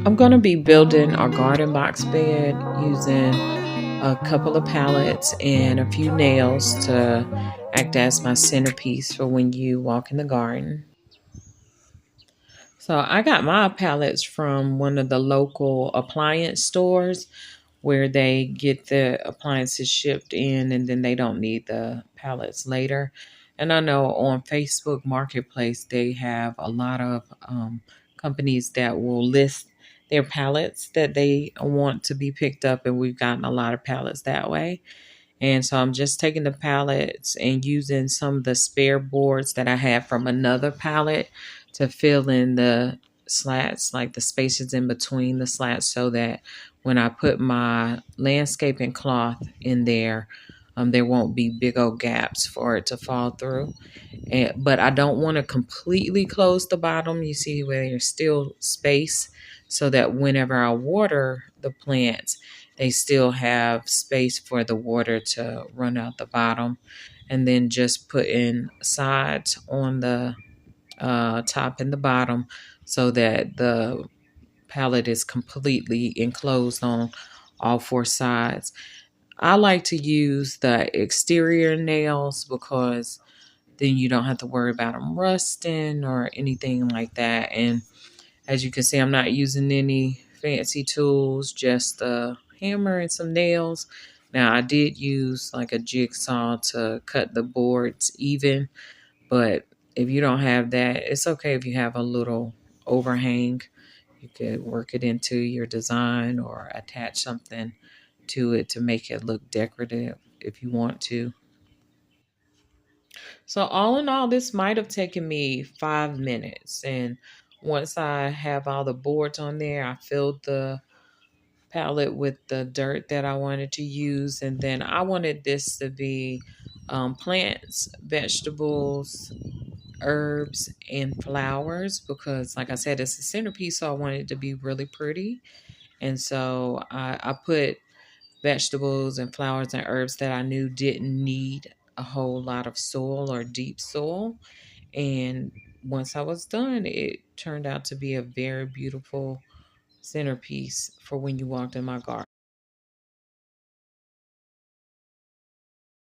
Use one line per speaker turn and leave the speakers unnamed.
I'm going to be building a garden box bed using a couple of pallets and a few nails to act as my centerpiece for when you walk in the garden. So I got my pallets from one of the local appliance stores where they get the appliances shipped in and then they don't need the pallets later. And I know on Facebook Marketplace, they have a lot of companies that will list their pallets that they want to be picked up. And we've gotten a lot of pallets that way. And so I'm just taking the pallets and using some of the spare boards that I have from another pallet to fill in the slats, like the spaces in between the slats, so that when I put my landscaping cloth in there, there won't be big old gaps for it to fall through. But I don't want to completely close the bottom. You see where there's still space so that whenever I water the plants, they still have space for the water to run out the bottom. And then just put in sides on the top and the bottom so that the pallet is completely enclosed on all four sides. I like to use the exterior nails because then you don't have to worry about them rusting or anything like that. And as you can see, I'm not using any fancy tools, just a hammer and some nails. Now, I did use like a jigsaw to cut the boards even, but if you don't have that, it's okay if you have a little overhang. You could work it into your design or attach something to it to make it look decorative if you want to. So all in all, this might have taken me 5 minutes. And once I have all the boards on there, I filled the palette with the dirt that I wanted to use. And then I wanted this to be plants, vegetables, herbs, and flowers because, like I said, it's a centerpiece. So I wanted it to be really pretty. And so I put vegetables and flowers and herbs that I knew didn't need a whole lot of soil or deep soil. And once I was done, it turned out to be a very beautiful centerpiece for when you walked in my garden.